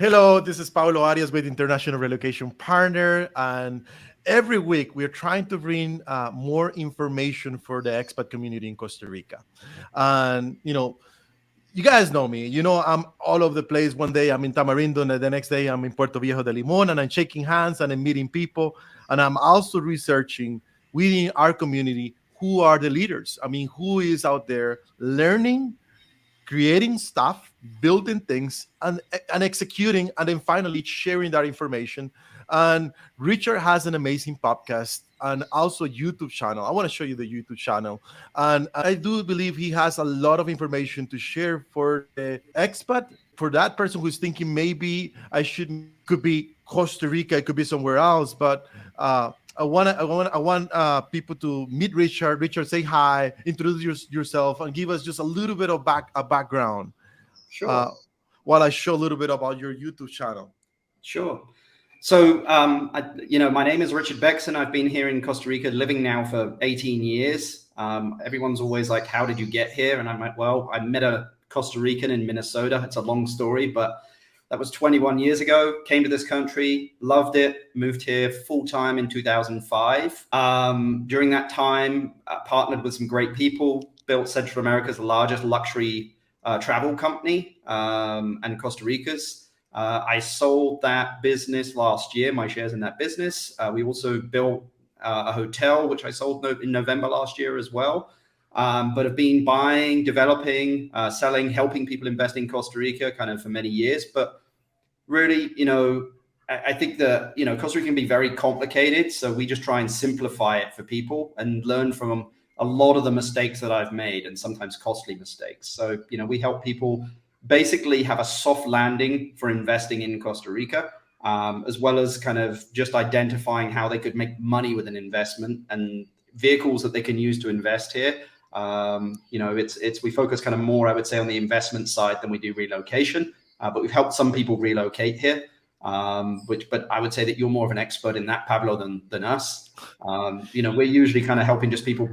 Hello, this is Paulo Arias with International Relocation Partner, and every week we're trying to bring more information for the expat community in Costa Rica. And you guys know me. I'm all over the place. One day I'm in Tamarindo, and the next day I'm in Puerto Viejo de Limon, and I'm shaking hands and I'm meeting people, and I'm also researching within our community who are the leaders. I mean, who is out there learning, creating stuff, building things, and executing, and then finally sharing that information. And Richard has an amazing podcast and also YouTube channel. I want to show you the YouTube channel, and I do believe he has a lot of information to share for the expat, for that person who's thinking maybe I should, could be Costa Rica, it could be somewhere else, but I want people to meet Richard. Richard, say hi, introduce yourself, and give us just a little bit of background. Sure, Uh, while I show a little bit about your YouTube channel. sure. So, my name is Richard Bexon. I've been here in Costa Rica, living now for 18 years. Everyone's always like, "How did you get here?" And I'm like, "Well, I met a Costa Rican in Minnesota. It's a long story, but that was 21 years ago. Came to this country, loved it, moved here full time in 2005. During that time, partnered with some great people, built Central America's largest luxury travel company, and Costa Rica's. I sold that business last year, my shares in that business. We also built a hotel, which I sold in November last year as well. But have been buying, developing, selling, helping people invest in Costa Rica kind of for many years. But really, I think that, Costa Rica can be very complicated. So we just try and simplify it for people and learn from a lot of the mistakes that I've made, and sometimes costly mistakes. So, we help people basically have a soft landing for investing in Costa Rica, as well as kind of just identifying how they could make money with an investment and vehicles that they can use to invest here. We focus kind of more, I would say, on the investment side than we do relocation, but we've helped some people relocate here, but I would say that you're more of an expert in that, Pablo, than us. We're usually kind of helping just people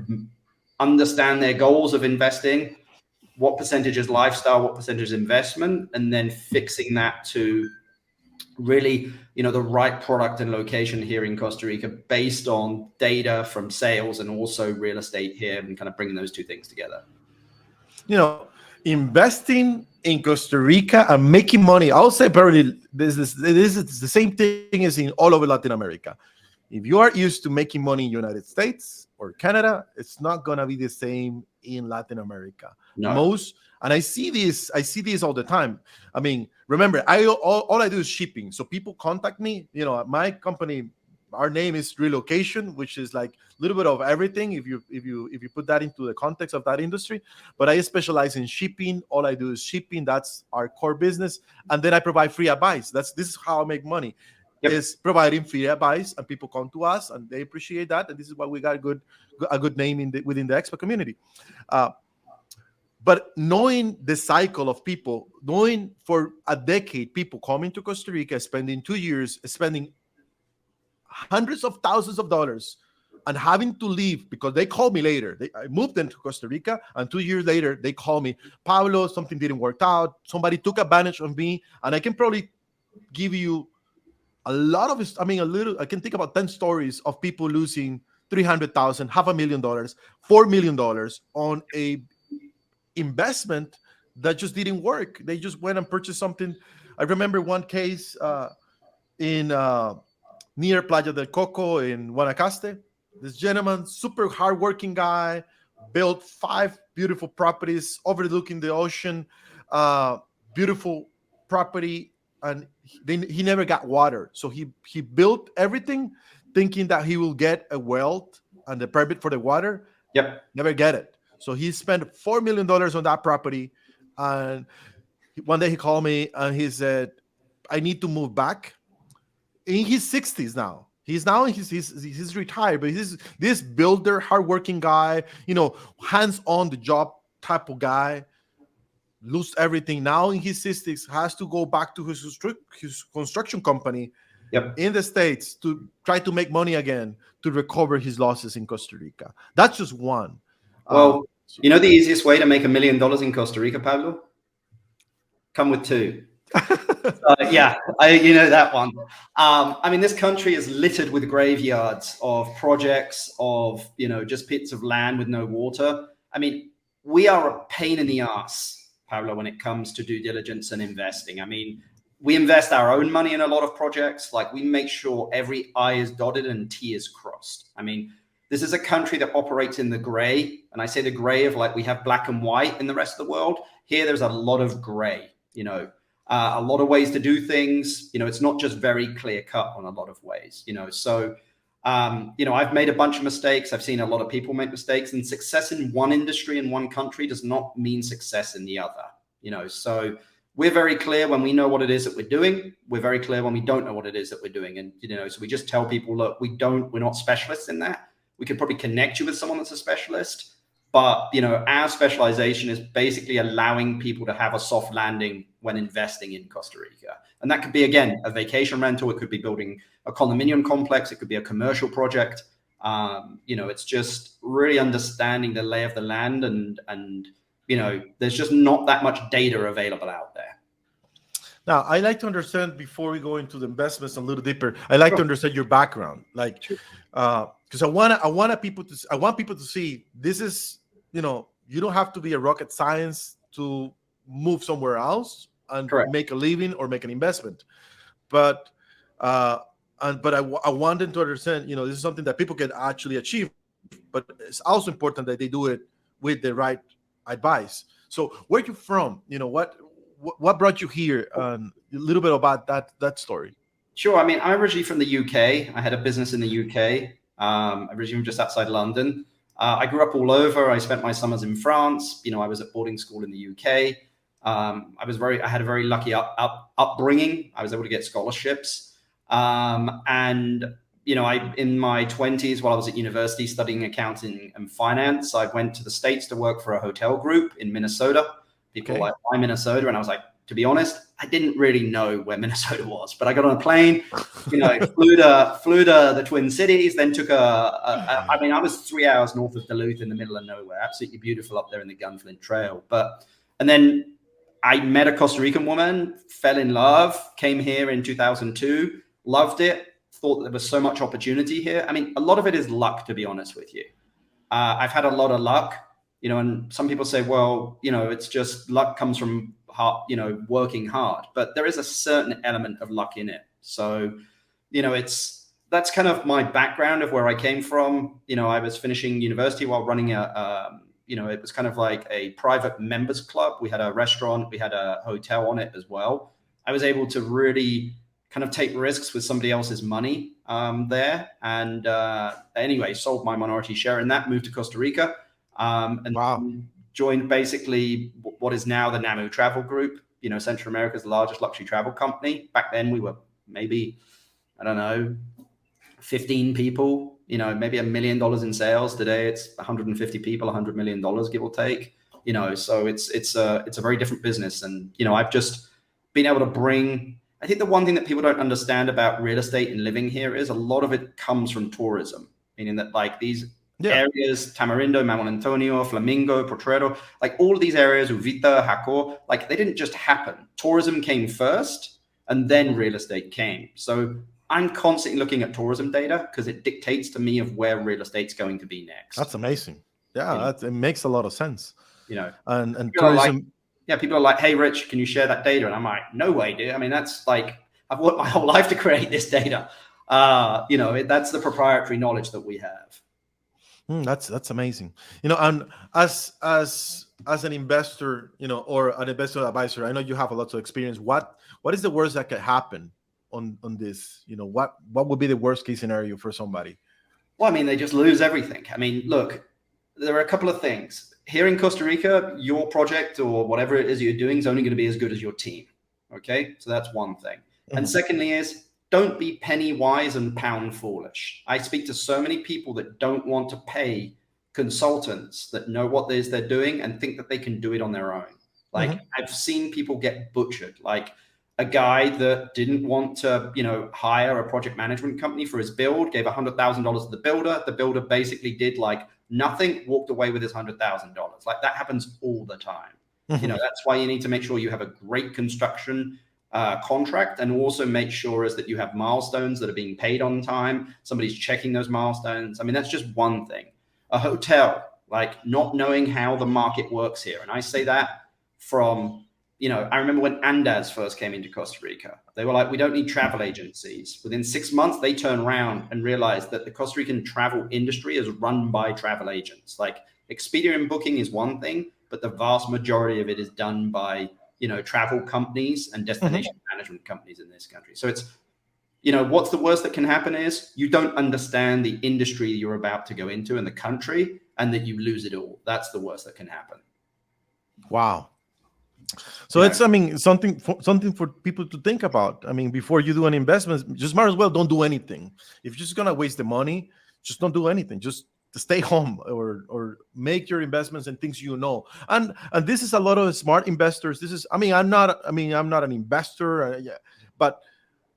understand their goals of investing, what percentage is lifestyle, what percentage is investment, and then fixing that to really, the right product and location here in Costa Rica based on data from sales and also real estate here, and kind of bringing those two things together. Investing in Costa Rica and making money, I'll say probably this is the same thing as in all over Latin America. If you are used to making money in United States or Canada, it's not gonna be the same in Latin America. No. And I see this all the time. I mean, remember, all I do is shipping. So people contact me. My company, our name is Relocation, which is like a little bit of everything if you put that into the context of that industry. But I specialize in shipping. All I do is shipping. That's our core business. And then I provide free advice. This is how I make money. Yep. Is providing free advice, and people come to us and they appreciate that. And this is why we got a good name within the expat community. But knowing the cycle of people, knowing for a decade, people coming to Costa Rica, spending 2 years, spending hundreds of thousands of dollars, and having to leave because they called me later. I moved them to Costa Rica, and 2 years later, they call me, "Pablo, something didn't work out. Somebody took advantage of me." And I can probably give you a lot of, I can think about 10 stories of people losing $300,000, $500,000, $4 million on a investment that just didn't work. They just went and purchased something. I remember one case in near Playa del Coco in Guanacaste. This gentleman, super hardworking guy, built 5 beautiful properties overlooking the ocean, beautiful property, and he never got water. So he built everything thinking that he will get a well and the permit for the water. Yep. Never get it. So he spent $4 million on that property. And one day he called me and he said, "I need to move back." In his 60s now. He's retired, but he's this builder, hardworking guy, hands on the job type of guy. Lose everything. Now in his 60s, has to go back to his construction company. Yep. In the States to try to make money again to recover his losses in Costa Rica. That's just one. Well, the easiest way to make $1 million in Costa Rica, Pablo? Come with 2. Yeah, you know that one. I mean, this country is littered with graveyards of projects of, just bits of land with no water. I mean, we are a pain in the ass, Pablo, when it comes to due diligence and investing. I mean, we invest our own money in a lot of projects. Like, we make sure every I is dotted and T is crossed. I mean, this is a country that operates in the gray. And I say the gray of, like, we have black and white in the rest of the world. Here, there's a lot of gray, a lot of ways to do things. It's not just very clear cut on a lot of ways, so, I've made a bunch of mistakes. I've seen a lot of people make mistakes, and success in one industry in one country does not mean success in the other, so we're very clear when we know what it is that we're doing. We're very clear when we don't know what it is that we're doing. And, so we just tell people, look, we're not specialists in that. We could probably connect you with someone that's a specialist. But, our specialization is basically allowing people to have a soft landing when investing in Costa Rica. And that could be, again, a vacation rental. It could be building a condominium complex. It could be a commercial project. It's just really understanding the lay of the land. And there's just not that much data available out there. Now, I like to understand, before we go into the investments a little deeper, I like to understand your background. Like, because I want people to see this is, you don't have to be a rocket science to move somewhere else and make a living or make an investment. But I wanted to understand, this is something that people can actually achieve, but it's also important that they do it with the right advice. So where you from? What brought you here? A little bit about that story. Sure. I mean, I'm originally from the UK. I had a business in the UK. Originally just outside London. I grew up all over. I spent my summers in France. I was at boarding school in the UK. I had a very lucky upbringing. I was able to get scholarships. And in my 20s, while I was at university studying accounting and finance, I went to the States to work for a hotel group in Minnesota. People were like, why Minnesota? And I was like, to be honest, I didn't really know where Minnesota was, but I got on a plane, flew to the Twin Cities, then took I was 3 hours north of Duluth in the middle of nowhere, absolutely beautiful up there in the Gunflint Trail. And then I met a Costa Rican woman, fell in love, came here in 2002, loved it, thought there was so much opportunity here. I mean, a lot of it is luck, to be honest with you. I've had a lot of luck. And some people say, well, it's just luck comes from hard, working hard, but there is a certain element of luck in it. So, that's kind of my background of where I came from. I was finishing university while running it was kind of like a private members club. We had a restaurant, we had a hotel on it as well. I was able to really kind of take risks with somebody else's money there. And anyway, sold my minority share in that, moved to Costa Rica. And joined basically what is now the NAMU Travel Group, Central America's largest luxury travel company. Back then we were maybe, 15 people, maybe $1 million in sales. Today it's 150 people, $100 million, give or take, so it's a very different business. And, I've just been able to bring, I think the one thing that people don't understand about real estate and living here is a lot of it comes from tourism, meaning that like these areas, Tamarindo, Mount Antonio, Flamingo, Potrero, like all of these areas, Uvita, Jaco, like they didn't just happen. Tourism came first and then real estate came. So I'm constantly looking at tourism data because it dictates to me of where real estate's going to be next. That's amazing. Yeah, it makes a lot of sense. And people tourism. People are like, hey, Rich, can you share that data? And I'm like, no way, dude. I mean, that's like, I've worked my whole life to create this data. That's the proprietary knowledge that we have. That's amazing. And as an investor, or an investor advisor, I know you have a lot of experience. What is the worst that could happen on this? What would be the worst case scenario for somebody? Well, I mean, they just lose everything. I mean, look, there are a couple of things. Here in Costa Rica, your project or whatever it is you're doing is only going to be as good as your team. Okay, so that's one thing. Mm-hmm. And secondly is, don't be penny wise and pound foolish. I speak to so many people that don't want to pay consultants that know what it is they're doing and think that they can do it on their own. Like I've seen people get butchered. Like a guy that didn't want to, hire a project management company for his build, gave $100,000 to the builder. The builder basically did like nothing, walked away with his $100,000. Like that happens all the time. That's why you need to make sure you have a great construction contract, and also make sure is that you have milestones that are being paid on time. Somebody's checking those milestones. I mean, that's just one thing. A hotel, like not knowing how the market works here. And I say that from, I remember when Andaz first came into Costa Rica, they were like, we don't need travel agencies. Within 6 months, they turned around and realized that the Costa Rican travel industry is run by travel agents. Like Expedia and Booking is one thing, but the vast majority of it is done by, travel companies and destination management companies in this country. So it's, what's the worst that can happen is you don't understand the industry you're about to go into in the country and that you lose it all. That's the worst that can happen. Wow. So it's, something for people to think about. I mean, before you do an investment, just might as well don't do anything. If you're just going to waste the money, just don't do anything. Just stay home or make your investments in things and this is a lot of smart investors. This is, I'm not an investor, but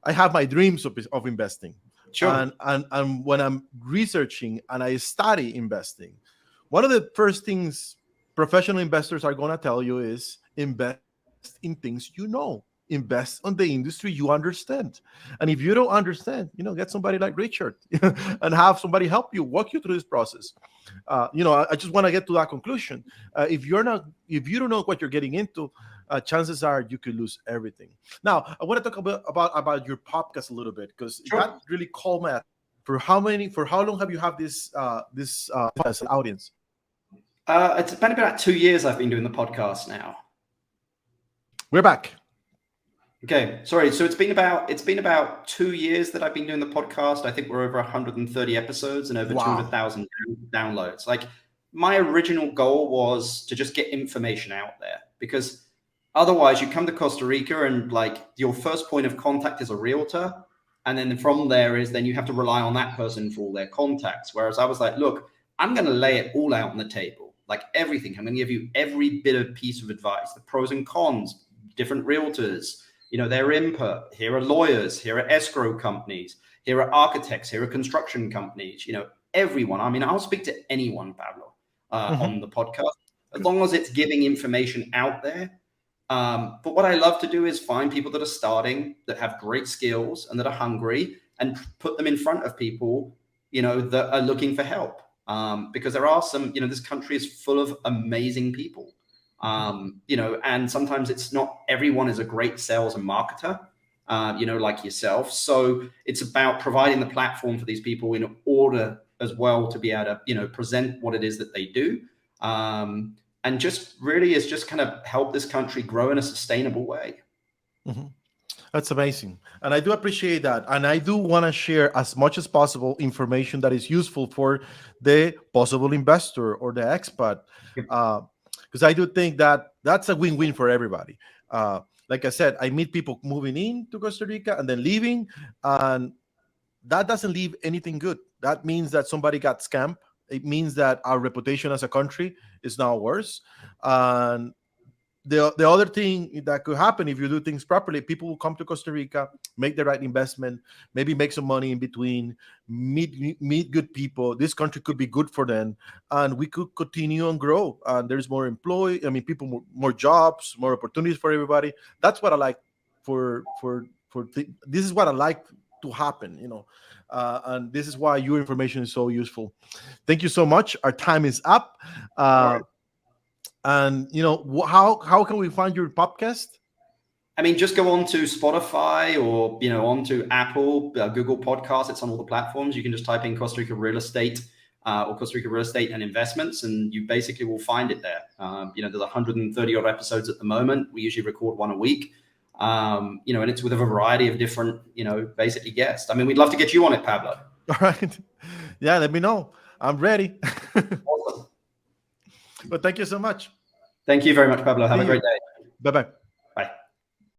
I have my dreams of investing. Sure. And when I'm researching and I study investing, one of the first things professional investors are going to tell you is invest in things invest on the industry you understand. And if you don't understand, get somebody like Richard and have somebody help you, walk you through this process. I just want to get to that conclusion. If you don't know what you're getting into, chances are you could lose everything. Now, I want to talk about your podcast a little bit, because that really caught my attention. For how long have you had this audience? It's been about 2 years I've been doing the podcast now. We're back. Okay, sorry. So it's been about 2 years that I've been doing the podcast. I think we're over 130 episodes and over 200,000 downloads. Like, my original goal was to just get information out there, because otherwise you come to Costa Rica and like your first point of contact is a realtor. And then from there then you have to rely on that person for all their contacts. Whereas I was like, look, I'm going to lay it all out on the table, like everything. I'm going to give you every bit of piece of advice, the pros and cons, different realtors, their input. Here are lawyers, here are escrow companies, here are architects, here are construction companies, everyone. I mean, I'll speak to anyone, Pablo, on the podcast, as long as it's giving information out there. But what I love to do is find people that are starting, that have great skills and that are hungry, and put them in front of people, that are looking for help. Because there are some, this country is full of amazing people. And sometimes it's not everyone is a great sales and marketer, like yourself. So it's about providing the platform for these people in order as well to be able to, present what it is that they do. And just really is just kind of help this country grow in a sustainable way. Mm-hmm. That's amazing. And I do appreciate that. And I do want to share as much as possible information that is useful for the possible investor or the expat. Because I do think that that's a win-win for everybody. Like I said, I meet people moving into Costa Rica and then leaving, and that doesn't leave anything good. That means that somebody got scammed. It means that our reputation as a country is now worse. And the other thing that could happen if you do things properly, people will come to Costa Rica, make the right investment, maybe make some money in between, meet good people. This country could be good for them, and we could continue and grow. And there's more people, more jobs, more opportunities for everybody. That's what I like this is what I like to happen, and this is why your information is so useful. Thank you so much. Our time is up. And how can we find your podcast? I mean, just go on to Spotify or onto Apple, Google Podcasts. It's on all the platforms. You can just type in Costa Rica real estate or Costa Rica real estate and investments, and you basically will find it there. There's 130 odd episodes at the moment. We usually record one a week. And it's with a variety of different, basically guests. I mean, we'd love to get you on it, Pablo. All right. Yeah, let me know. I'm ready. Awesome. But thank you so much. Thank you very much, Pablo. Have a great day. Bye-bye.